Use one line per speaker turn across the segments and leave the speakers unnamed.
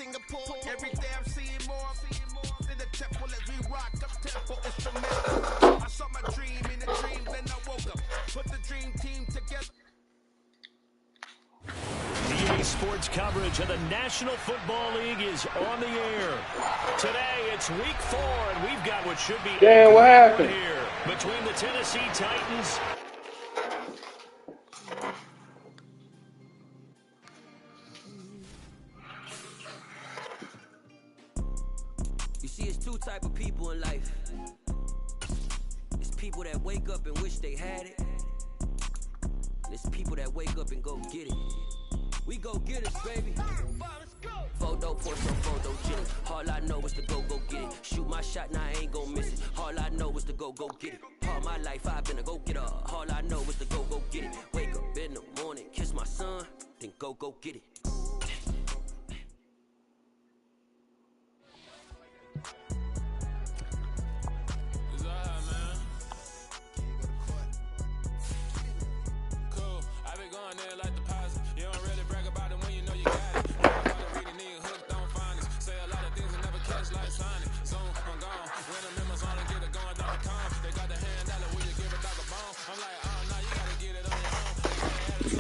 Singapore. Every day I'm seeing more in the temple as we rock up tempo instrumental. I saw my dream in a dream, then I woke up, put the dream team together.
EA Sports coverage of the National Football League is on the air. Today it's week 4, and we've got what should be
what happened
here between the Tennessee Titans.
You see, it's two type of people in life. It's people that wake up and wish they had it. And it's people that wake up and go get it. We go get it, baby. Photo for some photogenic. All I know is to go get it. Shoot my shot, now I ain't gon' miss it. All I know is to go get it. All my life I've been a go-getter. All I know is to go get it. Wake up in the morning, kiss my son, then go get it.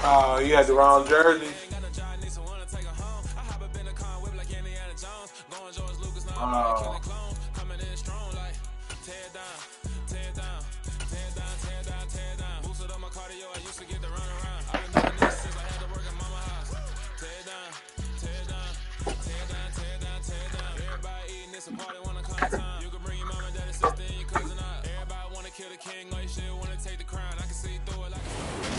Oh, you had the wrong jersey. Oh.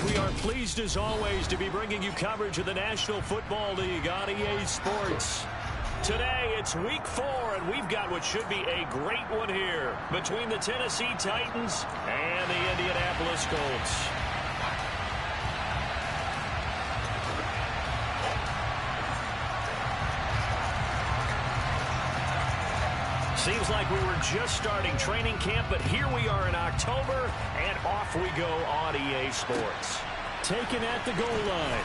We are pleased as always to be bringing you coverage of the National Football League on EA Sports. Today it's week 4, and we've got what should be a great one here between the Tennessee Titans and the Indianapolis Colts. Seems like we were just starting training camp, but here we are in October, and off we go on EA Sports. Taken at the goal line.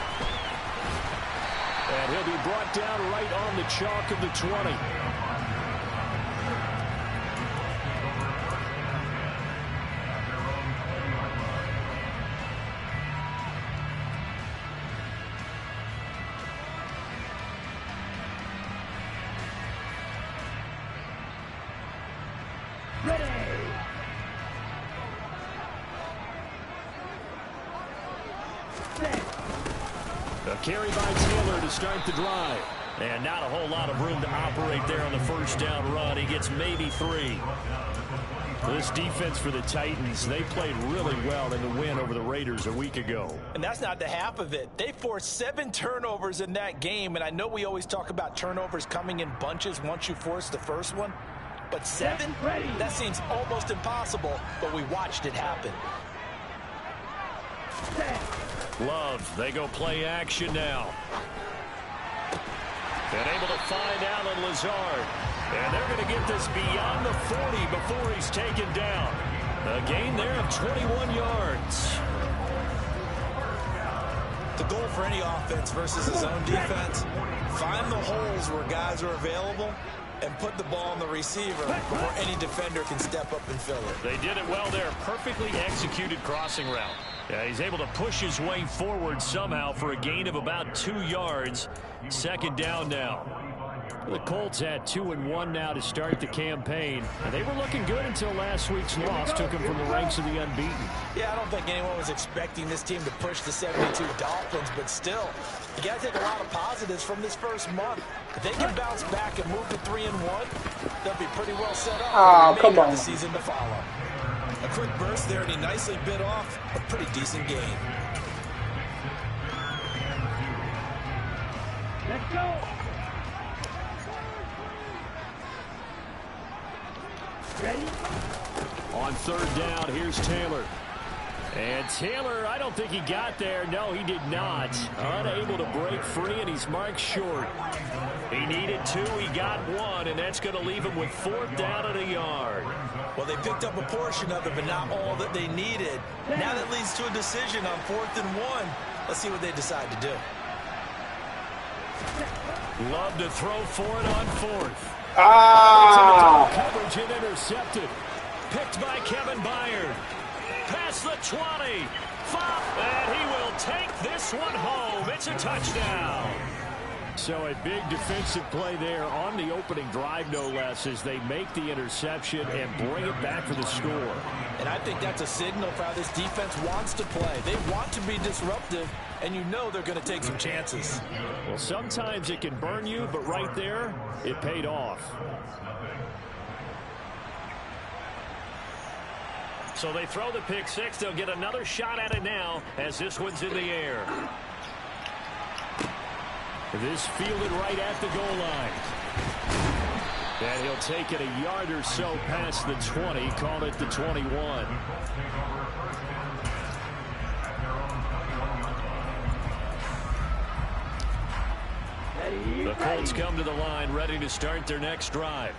And he'll be brought down right on the chalk of the 20. A carry by Taylor to start the drive. And not a whole lot of room to operate there on the first down run. He gets maybe 3. This defense for the Titans, they played really well in the win over the Raiders a week ago.
And that's not the half of it. They forced 7 turnovers in that game. And I know we always talk about turnovers coming in bunches once you force the first one. But 7? That seems almost impossible, but we watched it happen.
Love, they go play action now. And able to find Allen Lazard. And they're going to get this beyond the 40 before he's taken down. A gain there of 21 yards.
The goal for any offense versus his own defense, find the holes where guys are available and put the ball on the receiver before any defender can step up and fill it.
They did it well there. Perfectly executed crossing route. Yeah, he's able to push his way forward somehow for a gain of about 2 yards. Second down now. The Colts had 2-1 now to start the campaign. And they were looking good until last week's loss took them from the ranks of the unbeaten.
Yeah, I don't think anyone was expecting this team to push the 72 Dolphins, but still, you got to take a lot of positives from this first month. If they can bounce back and move to 3-1, they'll be pretty well set up for the season to follow. A quick burst there, and he nicely bit off a pretty decent gain.
Let's go. Ready?
On third down, here's Taylor. And Taylor, I don't think he got there. No, he did not. Unable to break free, and he's marked short. He needed 2, he got 1, and that's going to leave him with 4th down and a yard.
Well, they picked up a portion of it, but not all that they needed. Now that leads to a decision on 4th and 1. Let's see what they decide to do.
Love to throw for it on fourth.
Ah!
Coverage and intercepted. Picked by Kevin Byard. Past the 20. And he will take this one home. It's a touchdown. So a big defensive play there on the opening drive, no less, as they make the interception and bring it back for the score.
And I think that's a signal for how this defense wants to play. They want to be disruptive, and you know they're going to take some chances.
Well, sometimes it can burn you, but right there, it paid off. So they throw the pick six. They'll get another shot at it now as this one's in the air. This fielded right at the goal line. And he'll take it a yard or so past the 20, call it the 21. The Colts come to the line ready to start their next drive.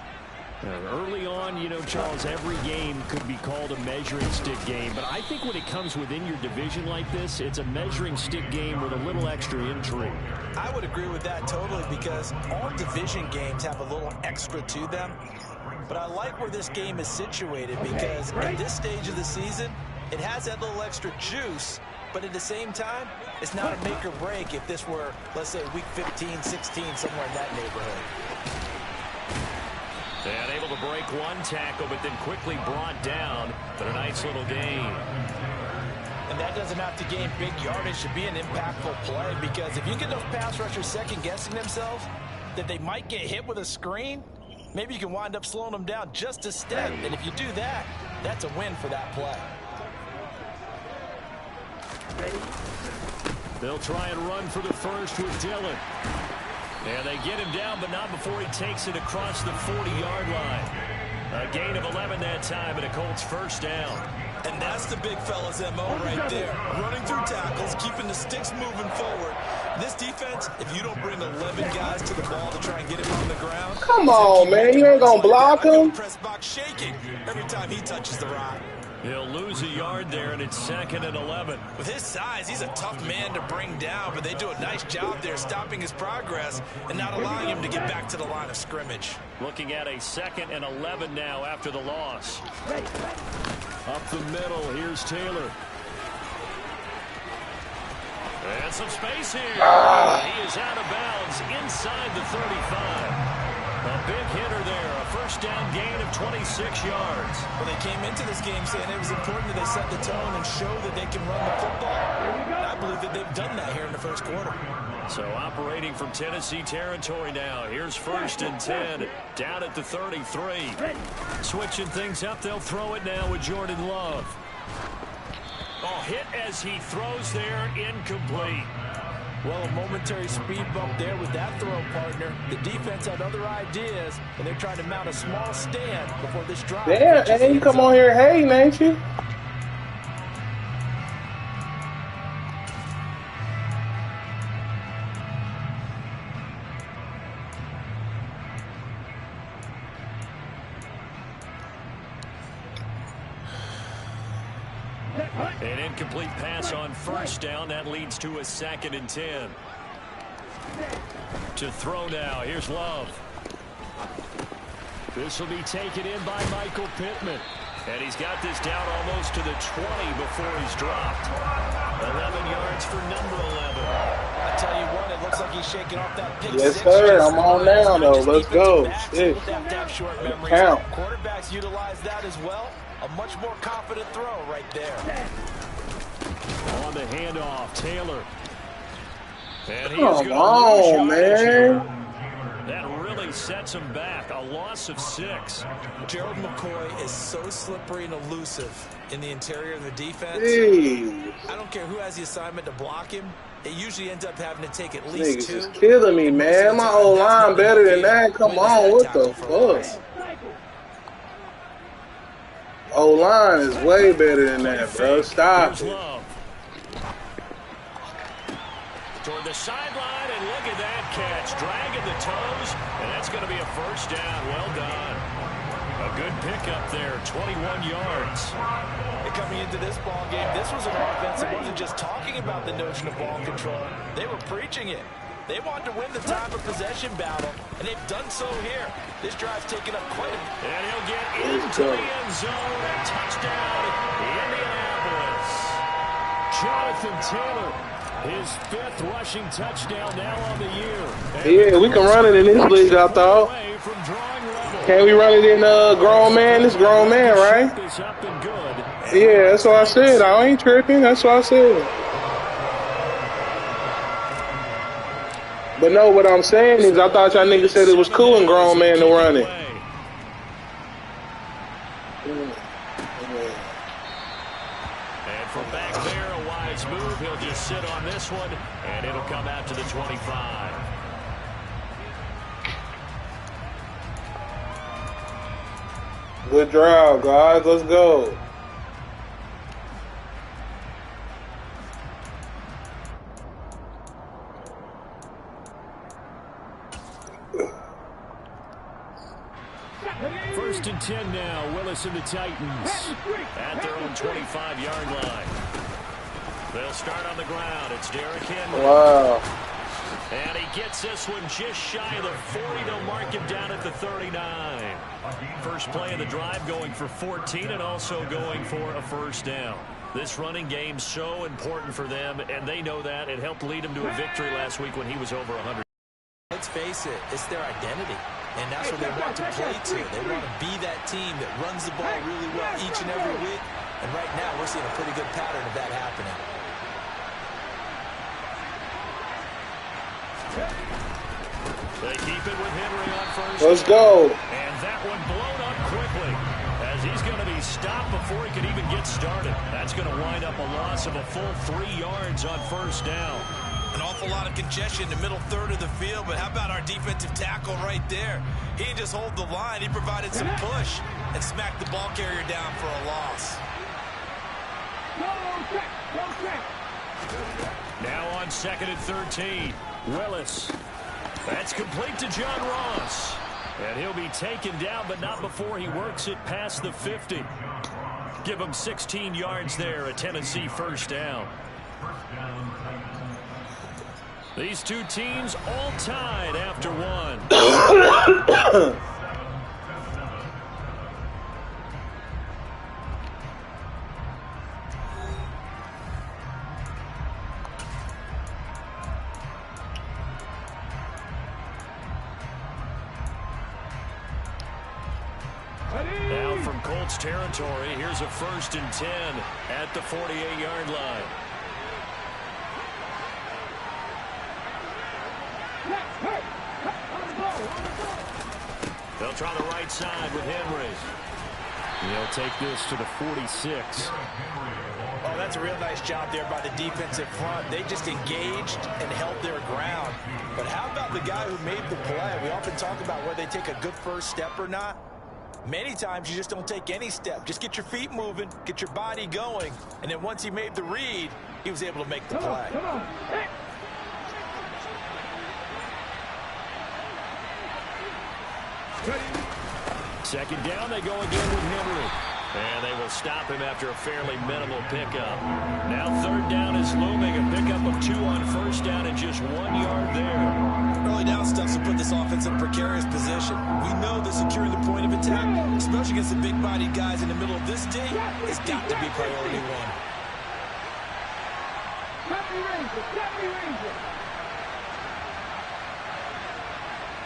Early on, you know, Charles, every game could be called a measuring stick game. But I think when it comes within your division like this, it's a measuring stick game with a little extra intrigue.
I would agree with that totally because all division games have a little extra to them. But I like where this game is situated because at this stage of the season, it has that little extra juice. But at the same time, it's not a make or break if this were, let's say, week 15, 16, somewhere in that neighborhood.
And able to break one tackle, but then quickly brought down. But a nice little gain.
And that doesn't have to gain big yardage to be an impactful play because if you get those pass rushers second-guessing themselves that they might get hit with a screen, maybe you can wind up slowing them down just a step. And if you do that, that's a win for that play.
They'll try and run for the first with Dillon. And they get him down, but not before he takes it across the 40-yard line. A gain of 11 that time, and a Colts first down.
And that's the big fella's MO right there. Running through tackles, keeping the sticks moving forward. This defense, if you don't bring 11 guys to the ball to try and get him on the ground.
Come on, man. You ain't going to block him?
Press box shaking every time he touches the rock.
He'll lose a yard there, and it's 2nd and 11.
With his size, he's a tough man to bring down, but they do a nice job there stopping his progress and not allowing him to get back to the line of scrimmage.
Looking at a 2nd and 11 now after the loss. Up the middle, here's Taylor. And some space here. He is out of bounds inside the 35. A big hitter there, a first down gain of 26 yards.
Well, they came into this game saying it was important that they set the tone and show that they can run the football. And I believe that they've done that here in the first quarter.
So operating from Tennessee territory now. Here's 1st and 10, down at the 33. Switching things up, they'll throw it now with Jordan Love. Oh, hit as he throws there, incomplete.
Well, a momentary speed bump there with that throw, partner. The defense had other ideas, and they're trying to mount a small stand before this drive.
Damn, and you come on here hating, ain't you?
An incomplete pass on first down. That leads to a 2nd and 10. To throw now. Here's Love. This will be taken in by Michael Pittman. And he's got this down almost to the 20 before he's dropped. 11 yards for number 11.
I tell you what, it looks like he's shaking off that pick.
Yes, sir. I'm on now, though. Let's go. Shit. Count.
Quarterbacks utilize that as well. A much more confident throw right there.
On the handoff, Taylor. And he's
Come on, man.
That really sets him back. A loss of 6.
Gerald McCoy is so slippery and elusive in the interior of the defense.
Jeez.
I don't care who has the assignment to block him. It usually ends up having to take at
Niggas
least 2.
is killing me, man. My whole line better than that. Come on, what the fuck? O-line is way better than that, bro. Stop it.
Toward the sideline, and look at that catch. Dragging the toes, and that's going to be a first down. Well done. A good pickup there, 21 yards.
And coming into this ball game, this was an offense that wasn't just talking about the notion of ball control. They were preaching it. They want to win the time of possession battle, and they've done so here. This drive's taken up quite a bit.
And he'll get into the end zone. And touchdown, Indianapolis. Jonathan Taylor, his 5th rushing touchdown now on the year.
Yeah, we can run it in this league, I thought. Can't we run it in grown man? This grown man, right? Yeah, that's what I said. I ain't tripping. That's what I said. But no, what I'm saying is I thought y'all niggas said it was cool and grown man to run it.
And from back there, a wise move. He'll just sit on this one, and it'll come out to the 25.
Good drive, guys. Let's go.
First and 10 now. Willis and the Titans at their own 25-yard line. They'll start on the ground. It's Derrick Henry.
Wow.
And he gets this one just shy of the 40. They'll mark him down at the 39. First play of the drive going for 14 and also going for a first down. This running game so important for them, and they know that. It helped lead them to a victory last week when he was over 100.
Let's face it, it's their identity. And that's what they want to play to. They want to be that team that runs the ball really well each and every week. And right now, we're seeing a pretty good pattern of that happening.
They keep it with Henry on first.
Let's go.
And that one blown up quickly as he's going to be stopped before he can even get started. That's going to wind up a loss of a full 3 yards on first down.
An awful lot of congestion in the middle third of the field, but how about our defensive tackle right there? He didn't just hold the line, he provided some push and smacked the ball carrier down for a loss.
Now on 2nd and 13, Willis. That's complete to John Ross. And he'll be taken down, but not before he works it past the 50. Give him 16 yards there, a Tennessee first down. These two teams all tied after one. Now from Colts territory, here's a 1st and 10 at the 48-yard line. They'll try the right side with Henry. He'll take this to the 46.
Oh, that's a real nice job there by the defensive front. They just engaged and held their ground. But how about the guy who made the play? We often talk about whether they take a good first step or not. Many times you just don't take any step. Just get your feet moving, get your body going, and then once he made the read, he was able to make the play.
Second down, they go again with Henry. And they will stop him after a fairly minimal pickup. Now 3rd down is looming. A pickup of 2 on first down and just 1 yard there.
Early down stuff to put this offense in a precarious position. We know that securing the point of attack, especially against the big-bodied guys in the middle of this team, has got to be priority 1.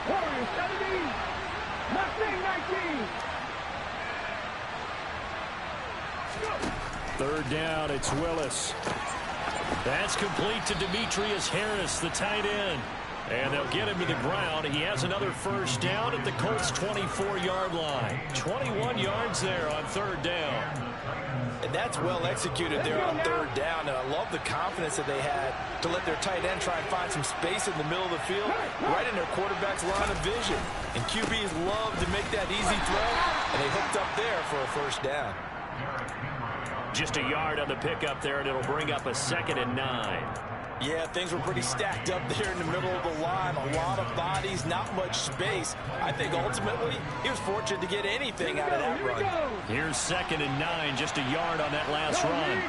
Warriors 17, Mustang 19.
3rd down, it's Willis. That's complete to Demetrius Harris, the tight end. And they'll get him to the ground. He has another first down at the Colts' 24-yard line. 21 yards there on 3rd down.
And that's well executed there on 3rd down. And I love the confidence that they had to let their tight end try and find some space in the middle of the field, right in their quarterback's line of vision. And QBs love to make that easy throw, and they hooked up there for a first down.
Just a yard on the pickup there, and it'll bring up a 2nd and 9.
Yeah, things were pretty stacked up there in the middle of the line. A lot of bodies, not much space. I think ultimately he was fortunate to get anything out of that run.
Here's 2nd and 9, just a yard on that last run.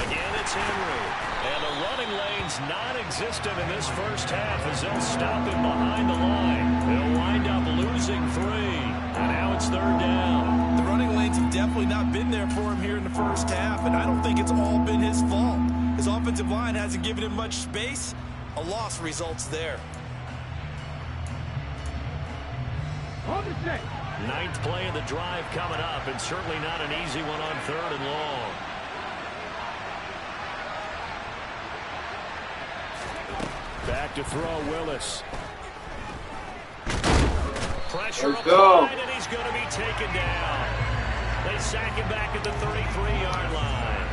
Again, it's it's Henry. And the running lane's non-existent in this first half as they'll stop him behind the line. He'll wind up losing 3. And now it's 3rd down.
The running lanes have definitely not been there for him here in the first half, and I don't think it's all been his fault. His offensive line hasn't given him much space. A loss results there.
On the set.
9th play of the drive coming up, and certainly not an easy one on 3rd and long. Back to throw, Willis. Pressure applied, and he's going to be taken down. They sack him back at the 33-yard line.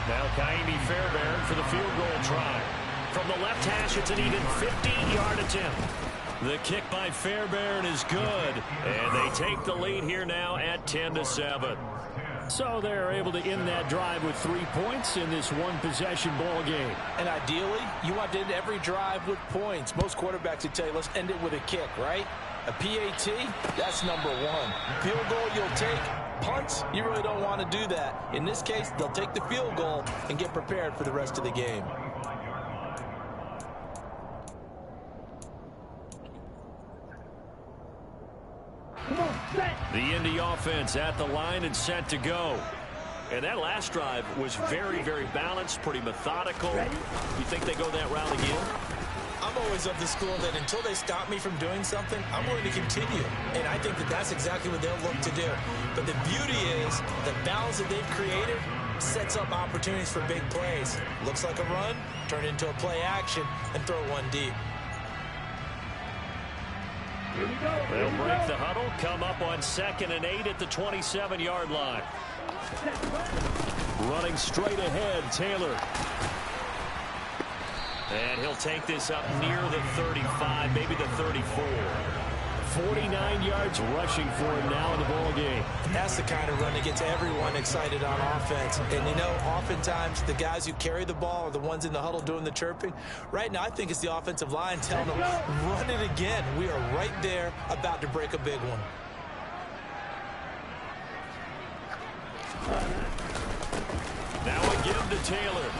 Now Kaimi Fairbairn for the field goal try. From the left hash, it's an even 15-yard attempt. The kick by Fairbairn is good, and they take the lead here now at 10-7. So they're able to end that drive with 3 points in this one-possession ball game.
And ideally, you want to end every drive with points. Most quarterbacks would tell you, let's end it with a kick, right? A PAT, that's number 1. Field goal you'll take. Punts, you really don't want to do that. In this case, they'll take the field goal and get prepared for the rest of the game.
The Indy offense at the line and set to go. And that last drive was very, very balanced, pretty methodical. You think they go that route again?
I'm always of the school that until they stop me from doing something, I'm willing to continue. And I think that that's exactly what they'll look to do. But the beauty is the balance that they've created sets up opportunities for big plays. Looks like a run, turn into a play action, and throw one deep.
They'll break the huddle, come up on 2nd and 8 at the 27-yard line. Running straight ahead, Taylor. And he'll take this up near the 35, maybe the 34. 49 yards rushing for him now in the ball game.
That's the kind of run that gets everyone excited on offense. And, you know, oftentimes the guys who carry the ball are the ones in the huddle doing the chirping. Right now, I think it's the offensive line telling them, run it again. We are right there about to break a big one.
Now again to Taylor.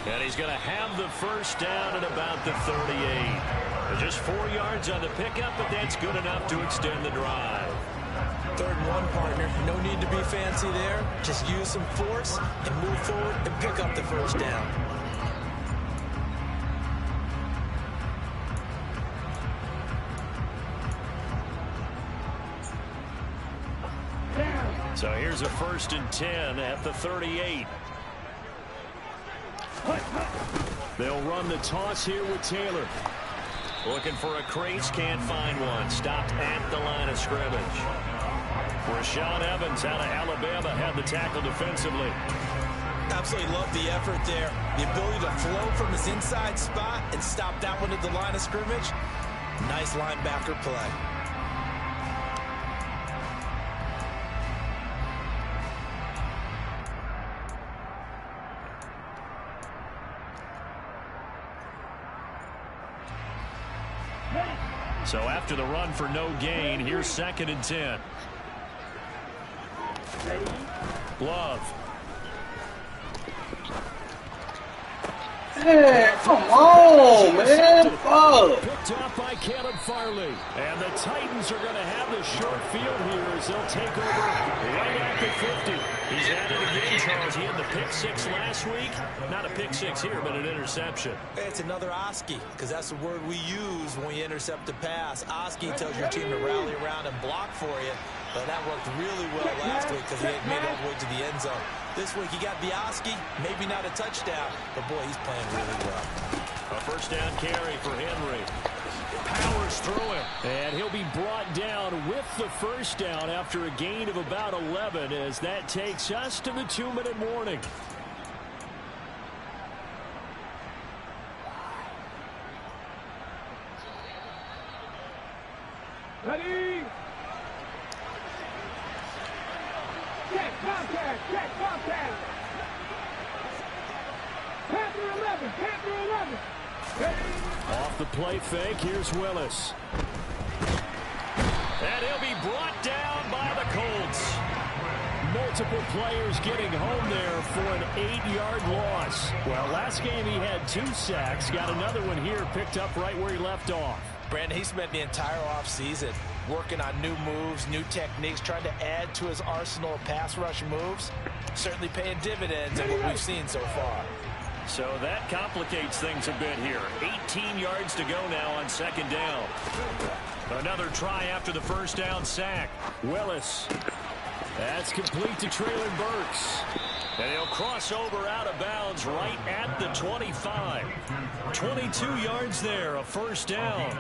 And he's going to have the first down at about the 38. Just 4 yards on the pickup, but that's good enough to extend the drive.
3rd and 1, partner. No need to be fancy there. Just use some force and move forward and pick up the first down.
So here's a 1st and 10 at the 38. They'll run the toss here with Taylor. Looking for a crease, can't find one. Stopped at the line of scrimmage. Rashaan Evans out of Alabama had the tackle defensively.
Absolutely love the effort there. The ability to flow from his inside spot and stop that one at the line of scrimmage. Nice linebacker play.
So after the run for no gain, here's 2nd and 10. Love.
Hey, come on, man. Fuck.
Picked up by Caleb Farley. And the Titans are going to have the short field here as they'll take over right at the 50. He's at it again, Charles. He had the pick 6 last week. Not a pick 6 here, but an interception.
It's another Oski, because that's the word we use when we intercept a pass. Oski tells your team to rally around and block for you. But that worked really well last week because he made it all the way to the end zone. This week he got the Oski, maybe not a touchdown, but boy, he's playing really well.
A first down carry for Henry. Powers through him. And he'll be brought down with the first down after a gain of about 11 as that takes us to the 2-minute warning.
Ready? Check contact, check contact. Panther 11, Panther 11.
Off the play fake, here's Willis. And he'll be brought down by the Colts. multiple players getting home there for an 8-yard loss. Well, last game he had 2 sacks. Got another one here, picked up right where he left off.
Brandon, he spent the entire offseason working on new moves, new techniques, trying to add to his arsenal of pass rush moves. Certainly paying dividends in what we've seen so far.
So that complicates things a bit here. 18 yards to go now on 2nd down. Another try after the first down sack. Willis. That's complete to Traylon Burks. And he'll cross over out of bounds right at the 25. 22 yards there, a first down.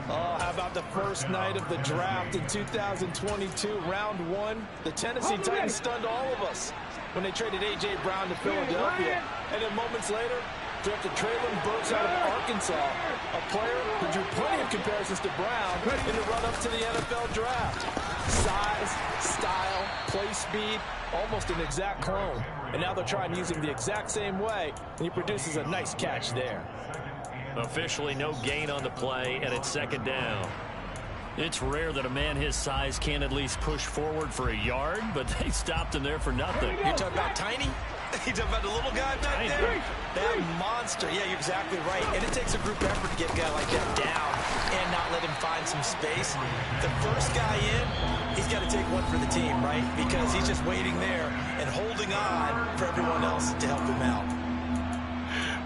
Oh, how about the first night of the draft in 2022, round 1? The Tennessee Titans stunned all of us when they traded A.J. Brown to Philadelphia. And then moments later, drafted Traylon Burks out of Arkansas, a player who drew plenty of comparisons to Brown in the run-up to the NFL draft. Size, style, play speed, almost an exact clone. And now they're trying using the exact same way, and he produces a nice catch there.
Officially no gain on the play, and it's 2nd down. It's rare that a man his size can at least push forward for a yard, but they stopped him there for nothing.
You're talking about tiny? You're talking about the little guy back there? That monster. Yeah, you're exactly right. And it takes a group effort to get a guy like that down and not let him find some space. The first guy in, he's got to take one for the team, right? Because he's just waiting there and holding on for everyone else to help him out.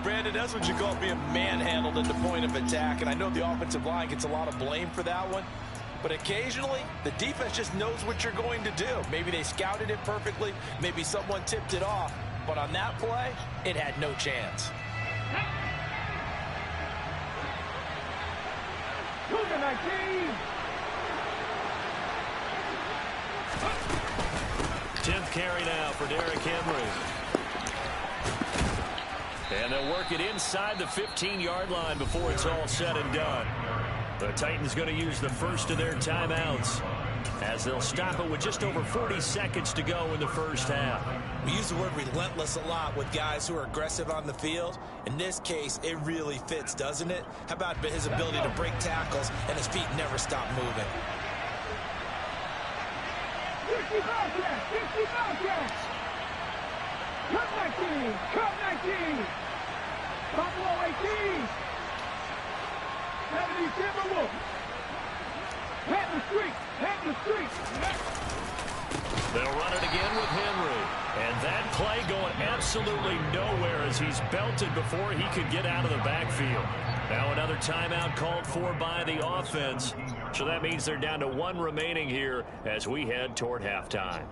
Brandon, that's what you call being manhandled at the point of attack. And I know the offensive line gets a lot of blame for that one. But occasionally, the defense just knows what you're going to do. Maybe they scouted it perfectly. Maybe someone tipped it off. But on that play, it had no chance.
Cougar 19.
10th carry now for Derrick Henry. And they'll work it inside the 15-yard line before it's all said and done. The Titans going to use the first of their timeouts as they'll stop it with just over 40 seconds to go in the first half.
We use the word relentless a lot with guys who are aggressive on the field. In this case, it really fits, doesn't it? How about his ability to break tackles and his feet never stop moving?
50 Bobcats, 50 Bobcats. Cut 19, cut 19. Buffalo 18. 70 Timberwolves. Pat the street, pat the street.
They'll run it again with Henry. And that play going absolutely nowhere as he's belted before he could get out of the backfield. Now another timeout called for by the offense. So that means they're down to 1 remaining here as we head toward halftime.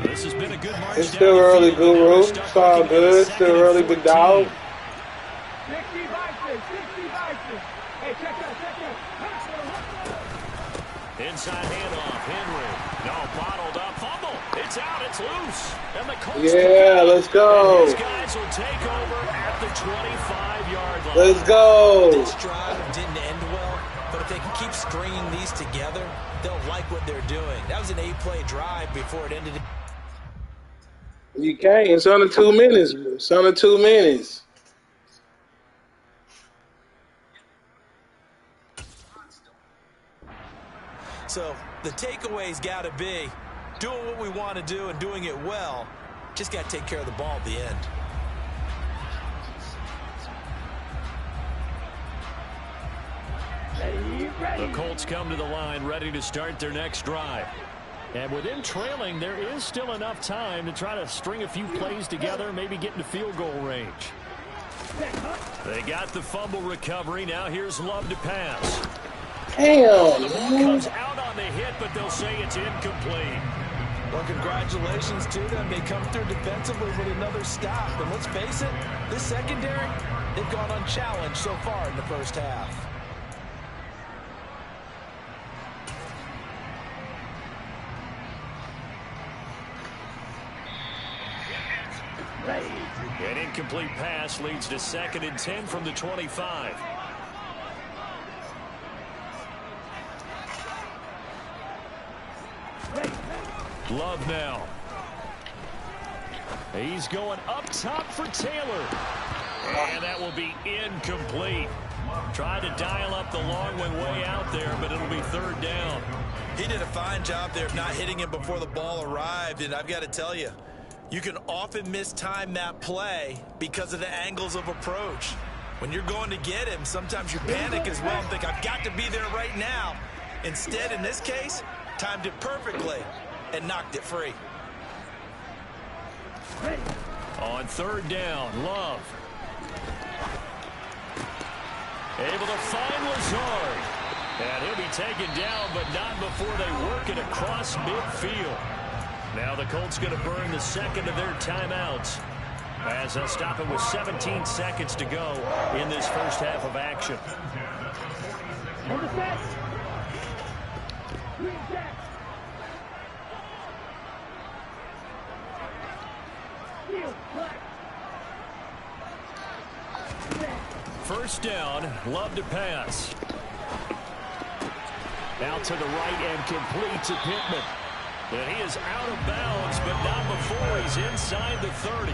This has been a good march.
It's still early, Guru. It's all good. Still early, big dog.
60 Bison, 60 Bison. Hey, check out.
Inside handoff, Henry. No, bottled up, fumble. It's out, it's loose. And the Colts.
Yeah, let's go.
These guys will take over at the 25-yard line.
Let's go.
This drive didn't end well, but if they can keep stringing these together, they'll like what they're doing. That was an 8-play drive before it ended.
You can't. It's under 2 minutes. It's under 2 minutes.
So the takeaway's got to be doing what we want to do and doing it well. Just got to take care of the ball at the end.
The Colts come to the line ready to start their next drive. And with them trailing, there is still enough time to try to string a few plays together, maybe get into field goal range. They got the fumble recovery. Now here's Love to pass.
Damn.
The ball comes out on the hit, but they'll say it's incomplete.
Well, congratulations to them. They come through defensively with another stop. And let's face it, this secondary, they've gone unchallenged so far in the first half.
An incomplete pass leads to 2nd and 10 from the 25. Love now. He's going up top for Taylor. And that will be incomplete. Tried to dial up the long one way out there, but it'll be third down.
He did a fine job there of not hitting him before the ball arrived, and I've got to tell you, you can often mistime that play because of the angles of approach. When you're going to get him, sometimes you panic as well and think, I've got to be there right now. Instead, in this case, timed it perfectly and knocked it free.
On third down, Love. Able to find Lazard. And he'll be taken down, but not before they work it across midfield. Now the Colts going to burn the second of their timeouts as they'll stop it with 17 seconds to go in this first half of action. First down, Love to pass. Out to the right and complete to Pittman. And he is out of bounds, but not before he's inside the 30.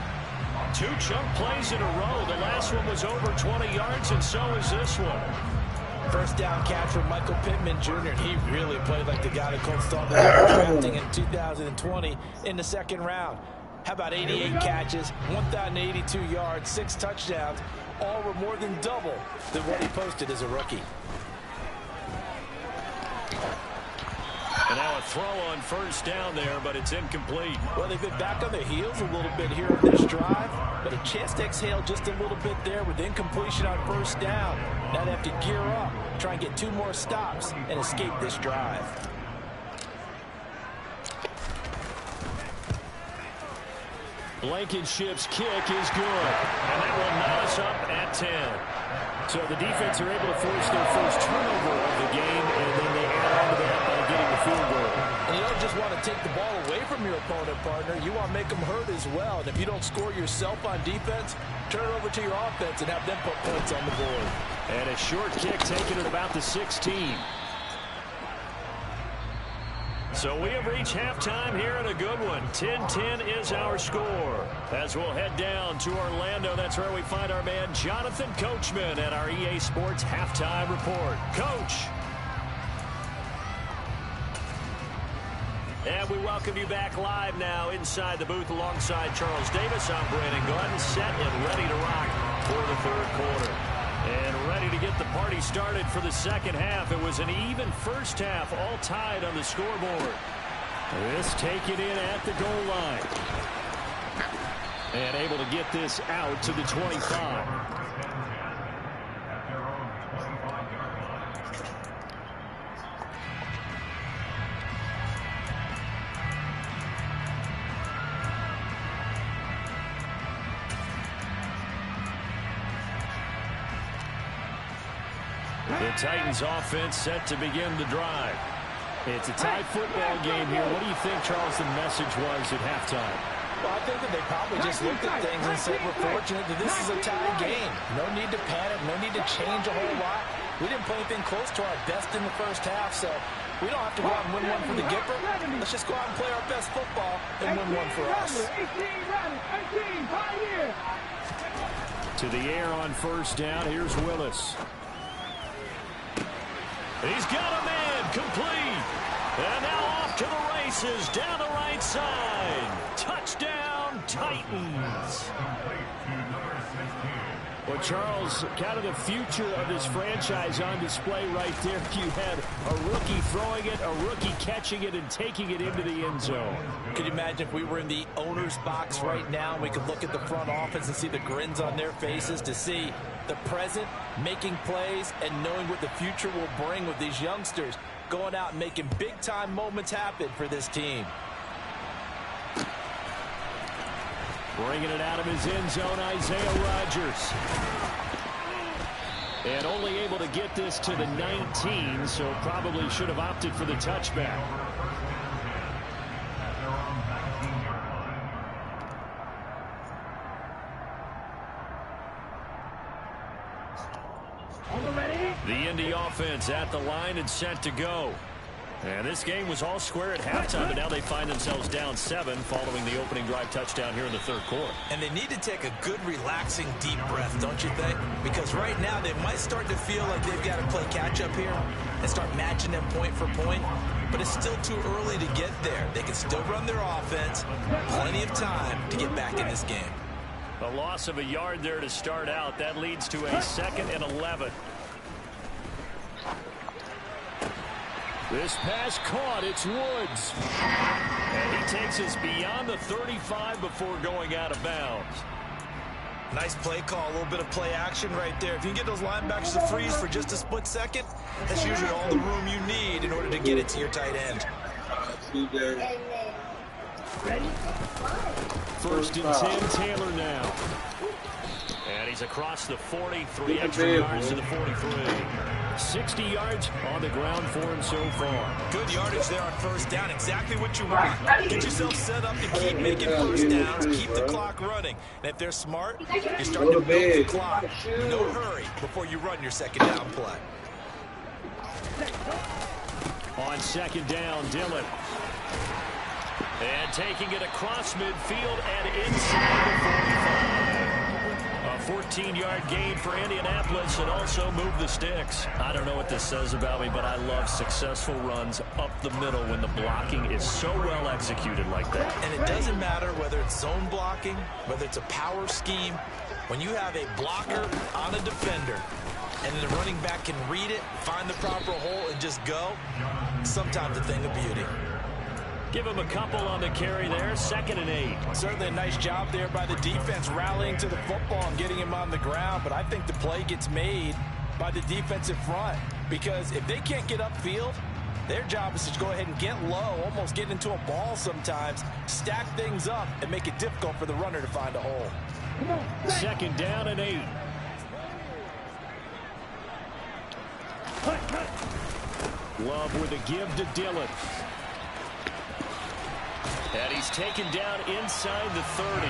2 chunk plays in a row. The last one was over 20 yards, and so is this one.
First down catch from Michael Pittman Jr. And he really played like the guy the Colts thought they were drafting in 2020 in the second round. How about 88 catches, 1,082 yards, 6 touchdowns. All were more than double than what he posted as a rookie.
And now a throw on first down there, but it's incomplete.
Well, they've been back on their heels a little bit here in this drive, but a chance to exhale just a little bit there with incompletion on first down. Now they have to gear up, try and get 2 more stops and escape this drive.
Blankenship's kick is good, and that will knot us up at 10. So the defense are able to force their first turnover of the game, and then they add on to that by getting the field goal.
And you don't just want to take the ball away from your opponent, partner. You want to make them hurt as well. And if you don't score yourself on defense, turn it over to your offense and have them put points on the board.
And a short kick taken at about the 16. So we have reached halftime here in a good one. 10-10 is our score. As we'll head down to Orlando, that's where we find our man Jonathan Coachman at our EA Sports Halftime Report. Coach. And we welcome you back live now inside the booth alongside Charles Davis. I'm Brandon Glenn, set and ready to rock for the third quarter. And ready to get the party started for the second half. It was an even first half, all tied on the scoreboard. This taken in at the goal line. And able to get this out to the 25. The Titans offense set to begin the drive. It's a tie football game here. What do you think, Charles, the message was at halftime?
Well, I think that they probably just looked at things and said, we're fortunate that this is a tie game. No need to panic, no need to change a whole lot. We didn't play anything close to our best in the first half, so we don't have to go out and win one for the Gipper. Let's just go out and play our best football and win one for us.
To the air on first down. Here's Willis. He's got a man complete. And now off to the races down the right side. Touchdown, Titans. Well, Charles, kind of the future of this franchise on display right there. You had a rookie throwing it, a rookie catching it, and taking it into the end zone.
Could you imagine if we were in the owner's box right now and we could look at the front office and see the grins on their faces, to see the present making plays and knowing what the future will bring with these youngsters going out and making big-time moments happen for this team.
Bringing it out of his end zone, Isaiah Rodgers. And only able to get this to the 19, so probably should have opted for the touchback. The Indy offense at the line and set to go. And this game was all square at halftime, but now they find themselves down 7 following the opening drive touchdown here in the third quarter.
And they need to take a good, relaxing, deep breath, don't you think? Because right now they might start to feel like they've got to play catch-up here and start matching them point for point. But it's still too early to get there. They can still run their offense. Plenty of time to get back in this game.
A loss of a yard there to start out. That leads to a 2nd and 11. This pass caught. It's Woods. And he takes us beyond the 35 before going out of bounds.
Nice play call, a little bit of play action right there. If you can get those linebackers to freeze for just a split second, that's usually all the room you need in order to get it to your tight end.
First and 10, Taylor now. And he's across the 40, 3 extra yards to the 43. 60 yards on the ground for him so far.
Good yardage there on first down. Exactly what you want. Get yourself set up to keep making first downs, keep the clock running. And if they're smart, you're starting to build the clock. No hurry before you run your second down play.
On second down, Dillon. And taking it across midfield and inside the 45. A 14-yard gain for Indianapolis and also move the sticks. I don't know what this says about me, but I love successful runs up the middle when the blocking is so well executed like that.
And it doesn't matter whether it's zone blocking, whether it's a power scheme. When you have a blocker on a defender and the running back can read it, find the proper hole, and just go, sometimes a thing of beauty.
Give him a couple on the carry there. 2nd and 8.
Certainly a nice job there by the defense rallying to the football and getting him on the ground. But I think the play gets made by the defensive front. Because if they can't get upfield, their job is to go ahead and get low, almost get into a ball sometimes, stack things up, and make it difficult for the runner to find a hole.
2nd down and 8. Love with a give to Dillon. And he's taken down inside the 30.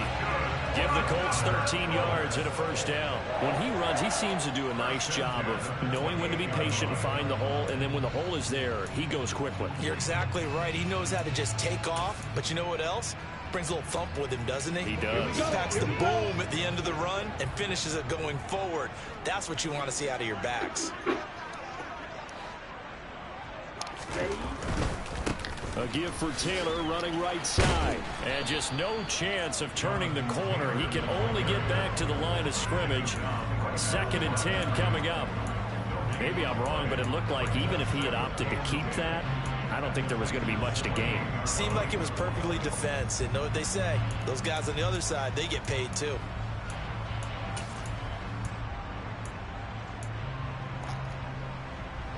Give the Colts 13 yards and a first down. When he runs, he seems to do a nice job of knowing when to be patient and find the hole, and then when the hole is there, he goes quickly.
You're exactly right. He knows how to just take off, but you know what else? Brings a little thump with him, doesn't he?
He does.
He packs the boom at the end of the run and finishes it going forward. That's what you want to see out of your backs.
A give for Taylor running right side. And just no chance of turning the corner. He can only get back to the line of scrimmage. 2nd and 10 coming up. Maybe I'm wrong, but it looked like even if he had opted to keep that, I don't think there was going to be much to gain.
Seemed like it was perfectly defense. And know what they say? Those guys on the other side, they get paid too.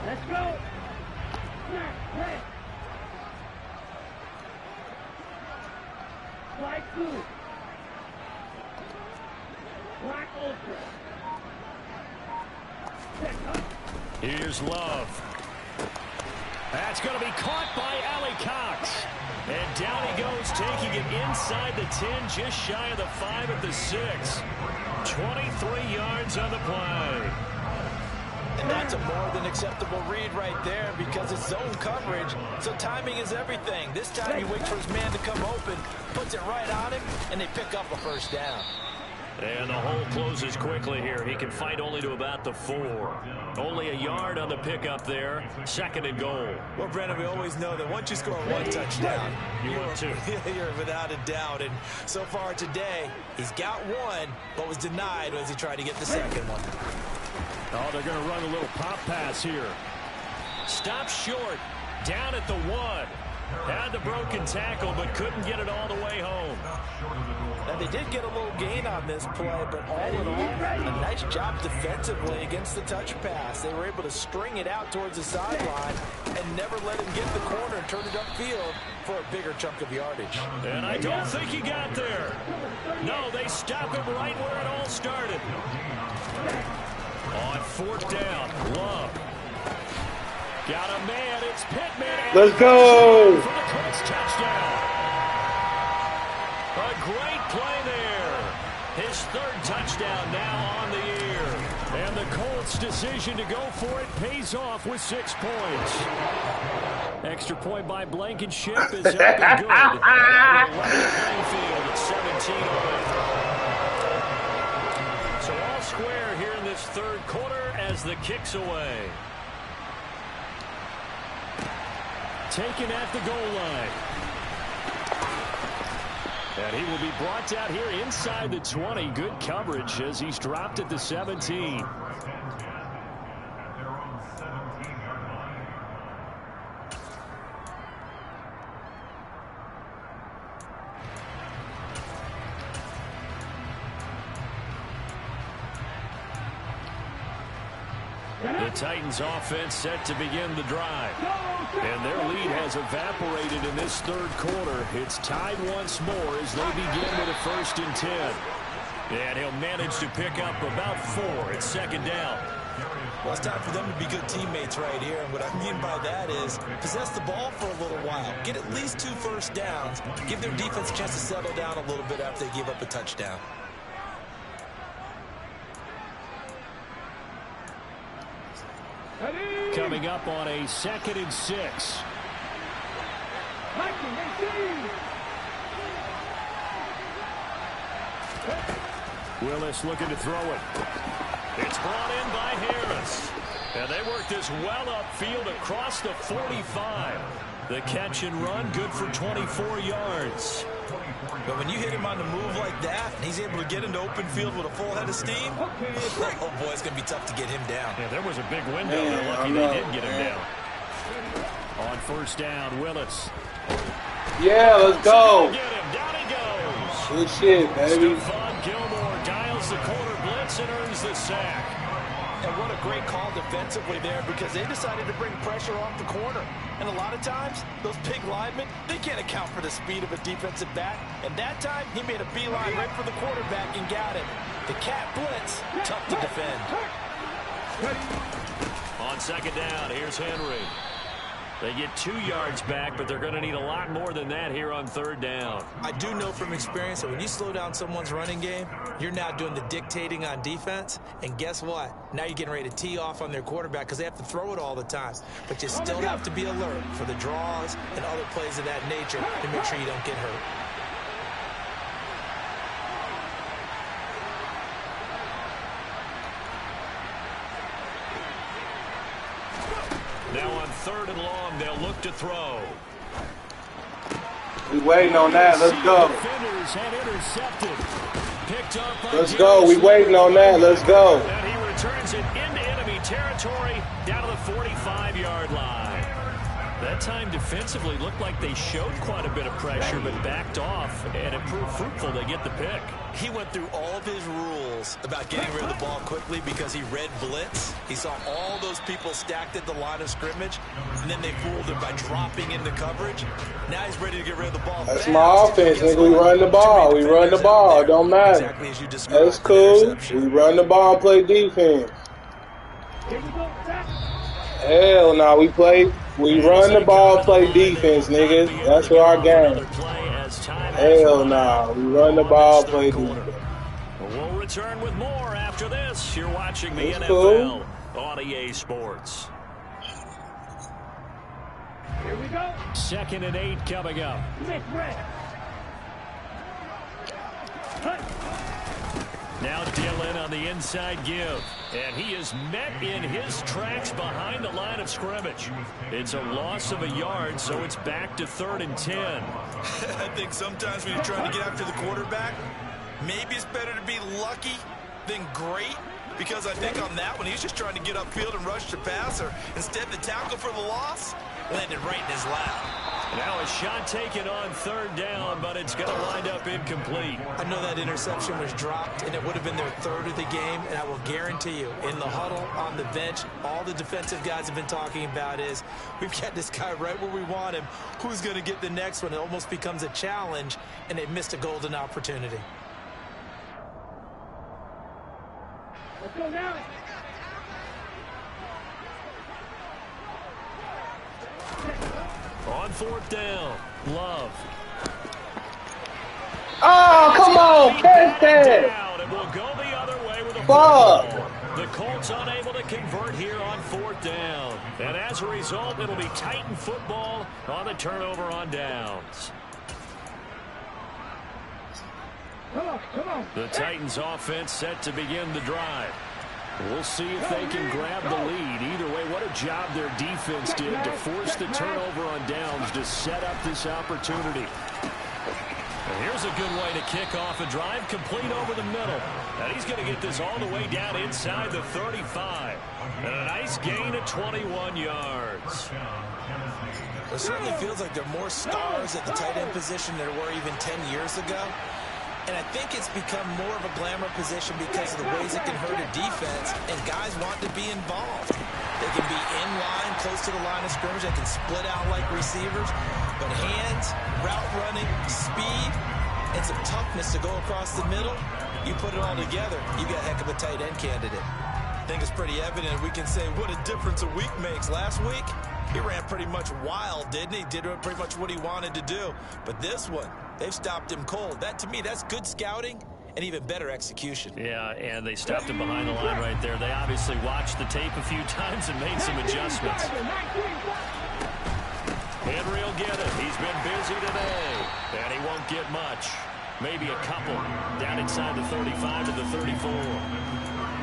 Let's go. Black food. Black ultra.
Here's Love. That's going to be caught by Allie Cox. And down he goes, taking it inside the 10, just shy of the 5 at the 6. 23 yards on the play.
And that's a more than acceptable read right there because it's zone coverage, so timing is everything. This time he waits for his man to come open, puts it right on him, and they pick up a first down.
And the hole closes quickly here. He can fight only to about the 4. Only a yard on the pickup there. 2nd and goal.
Well, Brennan, we always know that once you score one touchdown, you're without a doubt. And so far today, he's got one, but was denied as he tried to get the second one.
Oh, they're going to run a little pop pass here. Stop short. Down at the 1. Had the broken tackle, but couldn't get it all the way home.
And they did get a little gain on this play, but all in all, a nice job defensively against the touch pass. They were able to string it out towards the sideline and never let him get the corner and turn it upfield for a bigger chunk of yardage.
And I don't think he got there. No, they stop him right where it all started. On 4th down, Love. Got a man, it's Pittman.
Let's go.
For the Colts touchdown. A great play there. His 3rd touchdown now on the year. And the Colts' decision to go for it pays off with 6 points. Extra point by Blankenship is up and good. And that will level the playing field at 17-all. So all square here in this third quarter as the kick's away. Taken at the goal line. And he will be brought down here inside the 20. Good coverage as he's dropped at the 17. The Titans offense set to begin the drive. And their lead has evaporated in this third quarter. It's tied once more as they begin with a 1st and 10. And he'll manage to pick up about 4 at second down.
Well, it's time for them to be good teammates right here. And what I mean by that is possess the ball for a little while. Get at least 2 first downs. Give their defense a chance to settle down a little bit after they give up a touchdown.
Coming up on a 2nd and 6. Willis looking to throw it. It's brought in by Harris. And they work this well upfield across the 45. The catch and run, good for 24 yards.
But when you hit him on the move like that, and he's able to get into open field with a full head of steam, oh boy, it's going to be tough to get him down.
Yeah, there was a big window. They're lucky they did get him down. On 1st down, Willis.
Yeah, let's go.
Get him. Down he goes.
Good shit, baby.
Stephon Gilmore dials the corner blitz and earns the sack.
And what a great call defensively there, because they decided to bring pressure off the corner. And a lot of times, those big linemen, they can't account for the speed of a defensive back. And that time, he made a beeline right for the quarterback and got it. The cat blitz, tough to defend.
On 2nd down, here's Henry. They get 2 yards back, but they're going to need a lot more than that here on 3rd down.
I do know from experience that when you slow down someone's running game, you're now doing the dictating on defense. And guess what? Now you're getting ready to tee off on their quarterback because they have to throw it all the time. But you still have to be alert for the draws and other plays of that nature to make sure you don't get hurt.
Now on 3rd and long, they'll look to throw.
We waiting on that. Let's go.
Defenders had intercepted. Picked up by
Let's go. We waiting on that. Let's go.
And he returns it into enemy territory down to the 45-yard line. That time defensively looked like they showed quite a bit of pressure but backed off, and it proved fruitful to get the pick.
He went through all of his rules about getting rid of the ball quickly because he read blitz. He saw all those people stacked at the line of scrimmage, and then they fooled him by dropping into coverage. Now he's ready to get rid of the ball.
That's my offense, nigga. We run the ball. We run the ball. It don't matter.
Exactly as you described.
That's cool. We run the ball and play defense. Hell no, we run the ball, play defense, nigga. That's what our game. Hell no, we run the ball, play defense.
We'll return with more after this. You're watching the
That's
NFL on EA Sports.
Here we go.
2nd and 8 coming up. Now Dillon on the inside give. And he is met in his tracks behind the line of scrimmage. It's a loss of a yard, so it's back to 3rd and 10.
I think sometimes when you're trying to get after the quarterback, maybe it's better to be lucky than great. Because I think on that one, he's just trying to get upfield and rush the passer. Instead, the tackle for the loss landed right in his lap.
Now a shot taken on 3rd down, but it's going to wind up incomplete.
I know that interception was dropped, and it would have been their 3rd of the game, and I will guarantee you, in the huddle, on the bench, all the defensive guys have been talking about is, we've got this guy right where we want him. Who's going to get the next one? It almost becomes a challenge, and they missed a golden opportunity.
Let's go now.
On 4th down, Love.
Oh, come on, catch that.
And we'll go the other way with a
Fuck.
The Colts unable to convert here on 4th down. And as a result, it'll be Titan football on the turnover on downs. The Titans offense set to begin the drive. We'll see if they can grab the lead. Either way, what a job their defense did to force the turnover on downs to set up this opportunity. And here's a good way to kick off a drive, complete over the middle. And he's going to get this all the way down inside the 35. And a nice gain of 21 yards.
It certainly feels like there are more stars at the tight end position than there were even 10 years ago. And I think it's become more of a glamour position because of the ways it can hurt a defense, and guys want to be involved. They can be in line, close to the line of scrimmage. They can split out like receivers. But hands, route running, speed, and some toughness to go across the middle, you put it all together, you got a heck of a tight end candidate. I think it's pretty evident. We can say what a difference a week makes. Last week, he ran pretty much wild, didn't he? Did pretty much what he wanted to do. But this one, they've stopped him cold. That, to me, that's good scouting and even better execution.
Yeah, and they stopped him behind the line right there. They obviously watched the tape a few times and made some adjustments. Henry will get it. He's been busy today, and he won't get much. Maybe a couple down inside the 35 to the 34.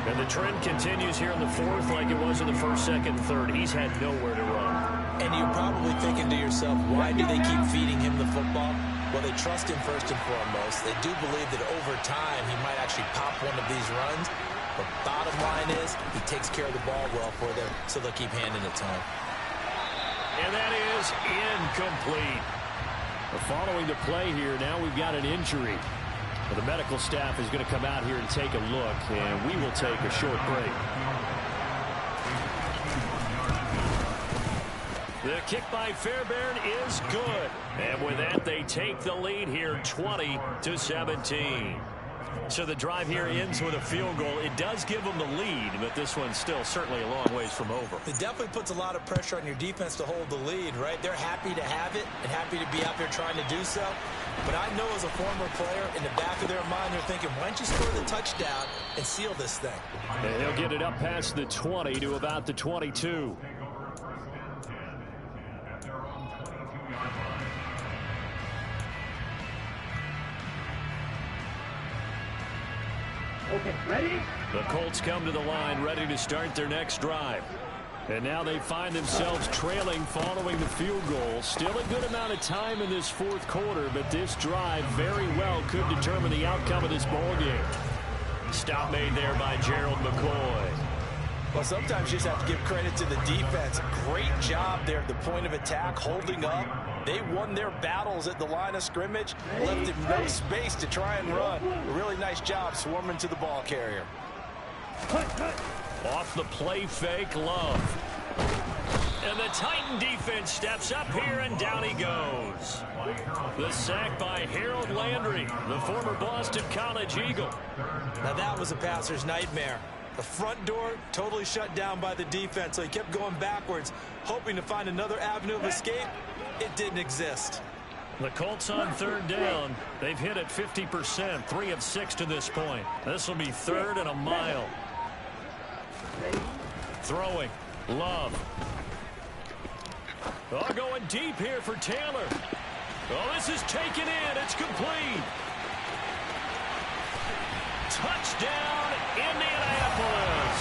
And the trend continues here in the 4th like it was in the 1st, 2nd, and 3rd. He's had nowhere to run.
And you're probably thinking to yourself, why do they keep feeding him the football? Well, they trust him first and foremost. They do believe that over time he might actually pop one of these runs. But bottom line is he takes care of the ball well for them, so they'll keep handing it to him.
And that is incomplete. Following the play here, now we've got an injury. The medical staff is going to come out here and take a look, and we will take a short break. The kick by Fairbairn is good. And with that, they take the lead here 20-17. So the drive here ends with a field goal. It does give them the lead, but this one's still certainly a long ways from over.
It definitely puts a lot of pressure on your defense to hold the lead, right? They're happy to have it and happy to be out there trying to do so. But I know as a former player, in the back of their mind, they're thinking, why don't you score the touchdown and seal this thing?
And they'll get it up past the 20 to about the 22.
Okay, ready?
The Colts come to the line ready to start their next drive. And now they find themselves trailing following the field goal. Still a good amount of time in this 4th quarter, but this drive very well could determine the outcome of this ball game. Stop made there by Gerald McCoy.
Well, sometimes you just have to give credit to the defense. Great job there at the point of attack, holding up. They won their battles at the line of scrimmage, left him no space to try and run. A really nice job swarming to the ball carrier.
Off the play fake, Love. And the Titan defense steps up here, and down he goes. The sack by Harold Landry, the former Boston College Eagle.
Now that was a passer's nightmare. The front door totally shut down by the defense, so he kept going backwards, hoping to find another avenue of escape. It didn't exist.
The Colts on 3rd down. They've hit it 50%, 3 of 6 to this point. This will be 3rd and a mile. Throwing. Love. Oh, going deep here for Taylor. Oh, this is taken in. It's complete. Touchdown, Indianapolis.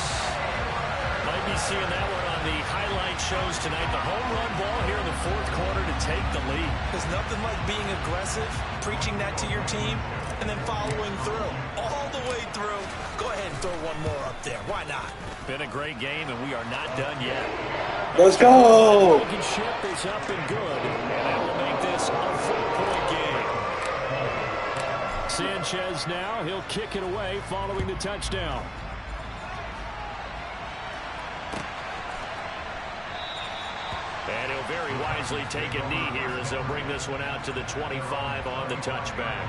Might be seeing that one on the highlight shows tonight. The home run ball here in the 4th quarter to take the lead.
There's nothing like being aggressive, preaching that to your team, and then following through. All the way through. Go ahead and throw one more up there. Why not?
Been a great game, and we are not done yet.
Let's go.
The ship is up and good, and that will make this a 4-point game. Sanchez now, he'll kick it away following the touchdown. And he'll very wisely take a knee here as they'll bring this one out to the 25 on the touchback.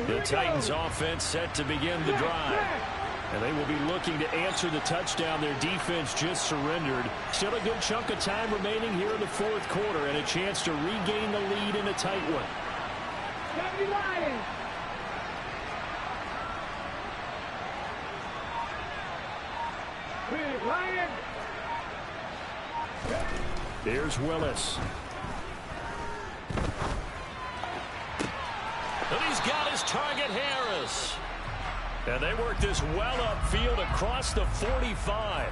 The Titans offense set to begin the drive. And they will be looking to answer the touchdown their defense just surrendered. Still a good chunk of time remaining here in the fourth quarter and a chance to regain the lead in a tight one. Here's Willis. And he's got his target, Harris. And they work this well upfield across the 45.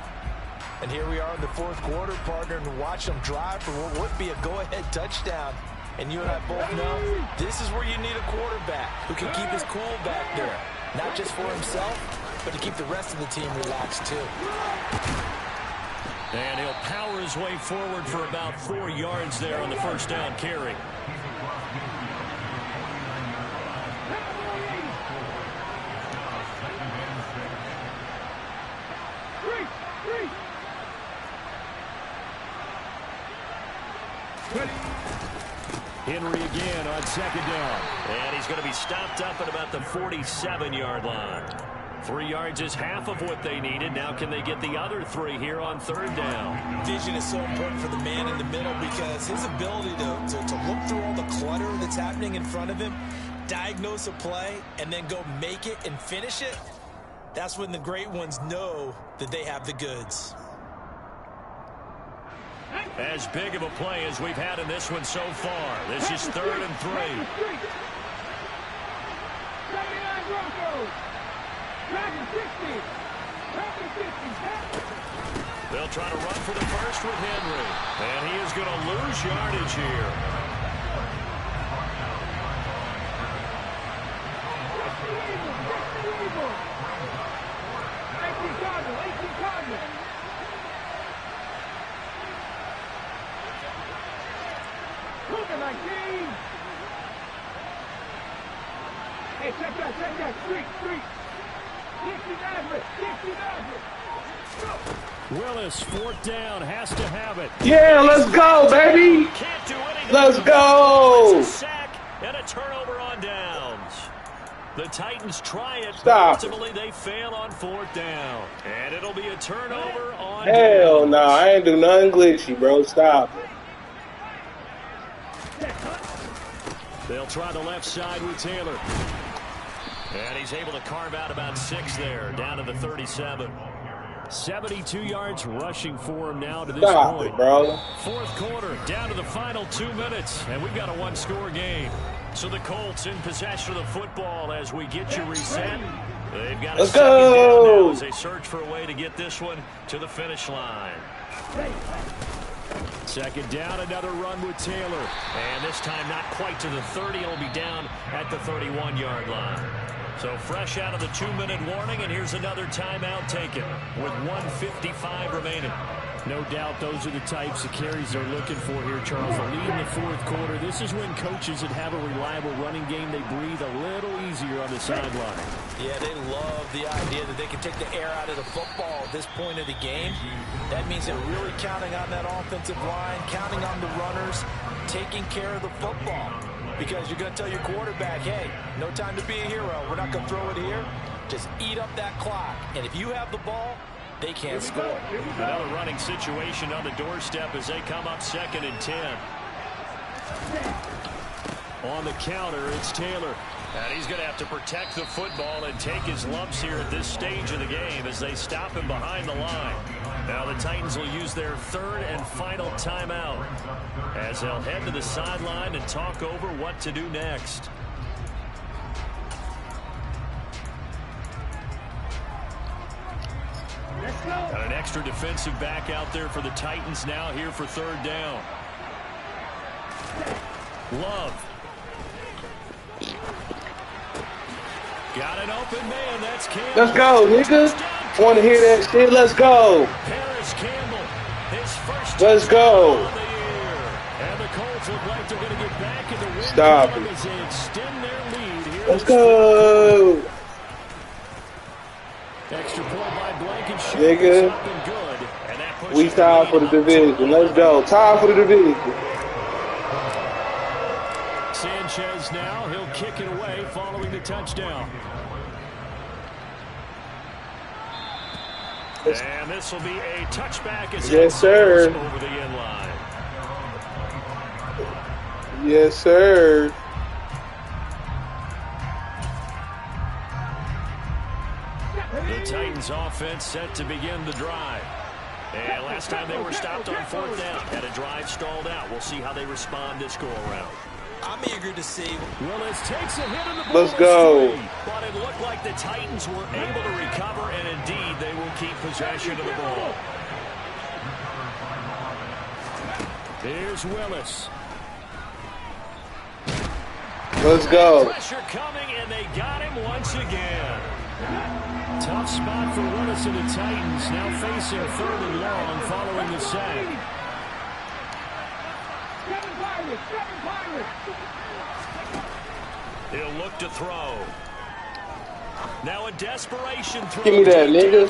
And here we are in the fourth quarter, partner, and watch them drive for what would be a go-ahead touchdown. And you and I both know this is where you need a quarterback who can keep his cool back there. Not just for himself, but to keep the rest of the team relaxed too.
And he'll power his way forward for about 4 yards there on the first down carry. Henry again on second down. And he's going to be stopped up at about the 47-yard line. 3 yards is half of what they needed. Now can they get the other 3 here on third down?
Vision is so important for the man in the middle because his ability to look through all the clutter that's happening in front of him, diagnose a play, and then go make it and finish it, that's when the great ones know that they have the goods.
As big of a play as we've had in this one so far. This is 3rd and 3. They'll try to run for the first with Henry. And he is going to lose yardage here.
Hey, check that, street.
Willis, 4th down, has to have it.
Yeah, let's go, baby.
Can't do anything.
Let's go.
It's a sack and a turnover on downs. The Titans try it,
Stop.
but ultimately they fail on 4th down. And it'll be a turnover on
Hell
downs.
no, I ain't do nothing glitchy, bro. Stop it.
They'll try the left side with Taylor. And he's able to carve out about 6 there, down to the 37. 72 yards rushing for him now to this
Stop
point.
it, bro.
Fourth quarter, down to the final 2 minutes, and we've got a one-score game. So the Colts in possession of the football as we get you reset. They've got a
Let's
second down
go.
now as they search for a way to get this one to the finish line. Second down, another run with Taylor. And this time not quite to the 30. It'll be down at the 31-yard line. So fresh out of the 2-minute warning, and here's another timeout taken with 1:55 remaining. No doubt those are the types of carries they're looking for here, Charles. The lead in the fourth quarter. This is when coaches that have a reliable running game, they breathe a little easier on the sideline.
Yeah, they love the idea that they can take the air out of the football at this point of the game. That means they're really counting on that offensive line, counting on the runners, taking care of the football. Because you're going to tell your quarterback, hey, no time to be a hero. We're not going to throw it here. Just eat up that clock. And if you have the ball, they can't score.
Another running situation on the doorstep as they come up 2nd and 10. On the counter, it's Taylor. And he's going to have to protect the football and take his lumps here at this stage of the game as they stop him behind the line. Now the Titans will use their 3rd and final timeout as they'll head to the sideline and talk over what to do next. Got an extra defensive back out there for the Titans now here for 3rd down. Love. Got an open man. That's Campbell.
Let's go, nigga. Want to hear that shit? Let's go.
Paris Campbell, his first
Let's go.
of the year. And the Colts look like they're going to get back in the win
Stop
column
it.
as they extend their lead here.
Let's go.
Extra point by Blankenship.
Nigga.
It's up and good. And that pushes
We tied for the division. Let's go. Tied for the division.
Sanchez now. He'll kick it away following the touchdown. And this will be a touchback as
Yes, sir.
over the end line.
Yes, sir.
The Titans offense set to begin the drive. And last time they were stopped on fourth down, had a drive stalled out. We'll see how they respond this go-around.
I'm eager to see.
Willis takes a hit in the
Let's go.
But it looked like the Titans were able to recover, and indeed they will keep possession of the ball. Here's Willis.
Let's go.
Pressure coming, and they got him once again. Tough spot for Willis and the Titans, now facing 3rd and long following the sack. He'll look to throw. Now a desperation throw.
Give me that, nigga.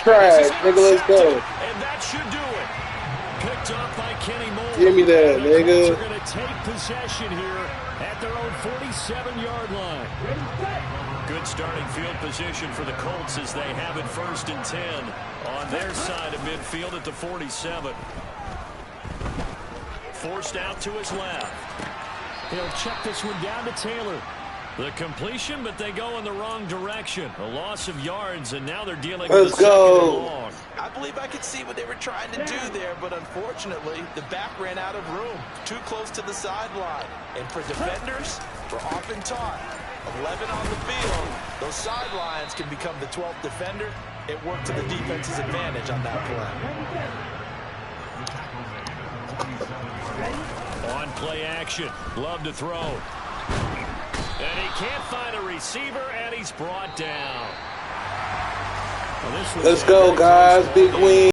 Trash, nigga, let's go.
And that should do it. Picked up by Kenny Moore.
Give me that, nigga.
They're going to take possession here at their own 47-yard line. Good starting field position for the Colts as they have it 1st and 10 on their side of midfield at the 47. Forced out to his left. He'll check this one down to Taylor. The completion, but they go in the wrong direction. A loss of yards, and now they're dealing with a 2nd and long.
I believe I could see what they were trying to do there, but unfortunately, the back ran out of room. Too close to the sideline. And for defenders, we're often taught, 11 on the field, those sidelines can become the 12th defender. It worked to the defense's advantage on that play.
On play action, Love to throw. And he can't find a receiver, and he's brought down.
Let's go, guys. Big win.